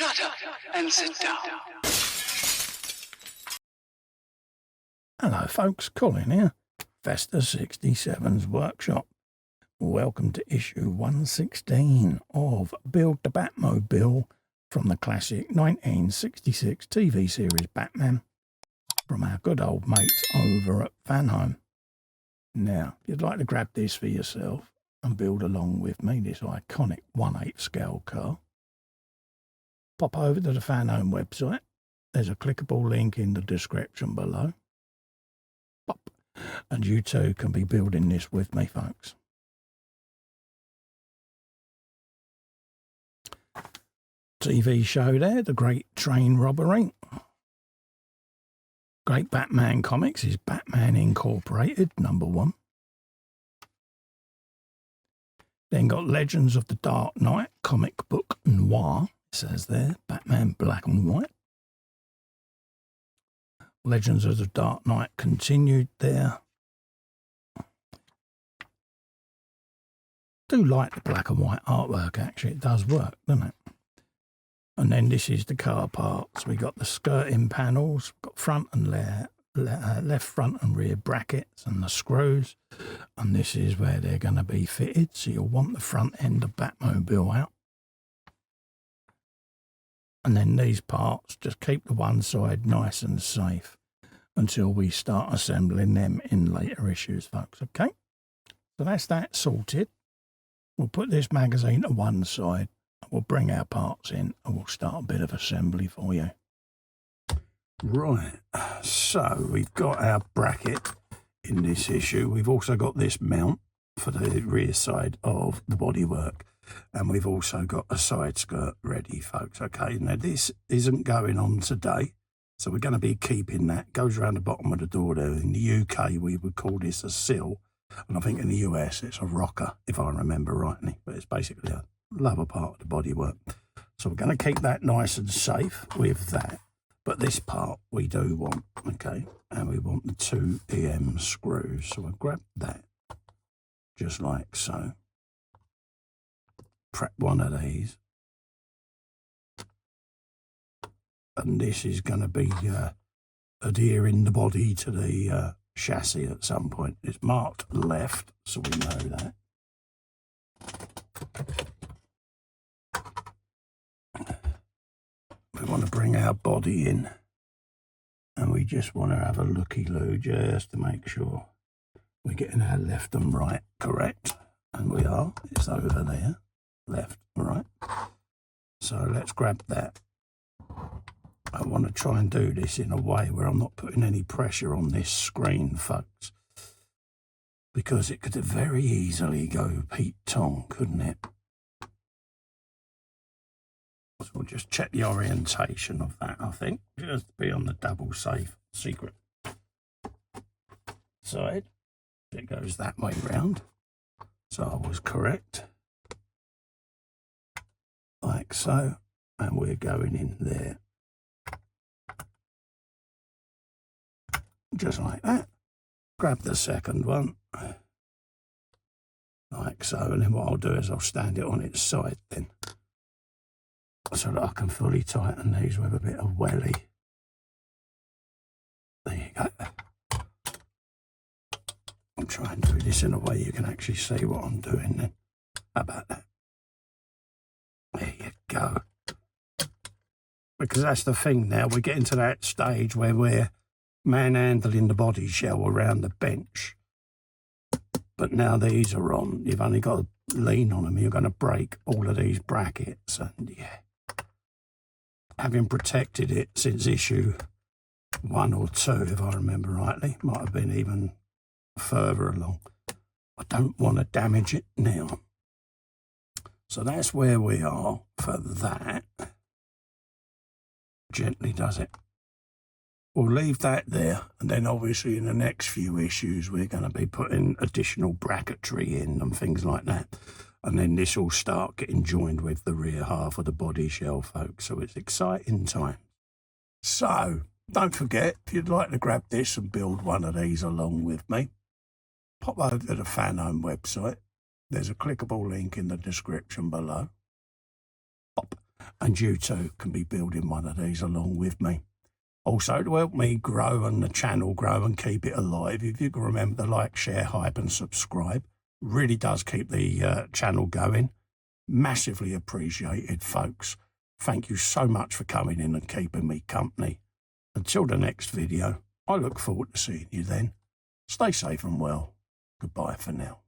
Shut up and sit down. Hello folks, Colin here, Vesta 67's workshop. Welcome to issue 116 of Build the Batmobile from the classic 1966 TV series Batman from our good old mates over at Fanhome. Now, if you'd like to grab this for yourself and build along with me, this iconic 1/8 scale car, pop over to the Fanhome website. There's a clickable link in the description below. Pop, and you too can be building this with me, folks. TV show there, The Great Train Robbery. Great Batman Comics is Batman Incorporated, #1. Then got Legends of the Dark Knight, comic book noir, it says there, Batman Black and White. Legends of the Dark Knight continued there. Do like the black and white artwork, actually, it does work, doesn't it? And then this is the car parts. We got the skirting panels, got front and left front and rear brackets and the screws. And this is where they're going to be fitted. So you'll want the front end of Batmobile out. And then these parts, just keep the one side nice and safe until we start assembling them in later issues, folks, okay? So that's that sorted. We'll put this magazine to one side. We'll bring our parts in and we'll start a bit of assembly for you. Right, so we've got our bracket in this issue. We've also got this mount for the rear side of the bodywork. And we've also got a side skirt ready, folks, okay? Now, this isn't going on today, so we're going to be keeping that. Goes around the bottom of the door there. In the UK, we would call this a sill. And I think in the US, it's a rocker, if I remember rightly. But it's basically a lower part of the bodywork. So we're going to keep that nice and safe with that. But this part we do want, okay? And we want the 2 EM screws. So we'll grab that, just like so. Prep one of these. And this is going to be adhering the body to the chassis at some point. It's marked left, so we know that. We want to bring our body in, and we just want to have a looky-loo just to make sure we're getting our left and right correct. And we are. It's over there. Left, right. So let's grab that. I want to try and do this in a way where I'm not putting any pressure on this screen, folks, because it could very easily go Pete Tong, couldn't it? So we'll just check the orientation of that, I think, just to be on the double safe secret side. It goes that way round, so I was correct. Like so, and we're going in there. Just like that. Grab the second one. Like so, and then what I'll do is I'll stand it on its side then, so that I can fully tighten these with a bit of welly. There you go. I'll try and do this in a way you can actually see what I'm doing then. How about that? There you go. Because that's the thing now, we're getting to that stage where we're manhandling the body shell around the bench. But now these are on, you've only got to lean on them, you're going to break all of these brackets. And yeah, having protected it since issue 1 or 2, if I remember rightly, might have been even further along. I don't want to damage it now. So that's where we are for that. Gently does it. We'll leave that there, and then obviously in the next few issues we're going to be putting additional bracketry in and things like that. And then this will start getting joined with the rear half of the body shell, folks. So it's exciting time. So don't forget, if you'd like to grab this and build one of these along with me, pop over to the Fanhome website. There's a clickable link in the description below. Pop, and you too can be building one of these along with me. Also, to help me grow and the channel grow and keep it alive, if you can remember to like, share, hype and subscribe, really does keep the channel going. Massively appreciated, folks. Thank you so much for coming in and keeping me company. Until the next video, I look forward to seeing you then. Stay safe and well. Goodbye for now.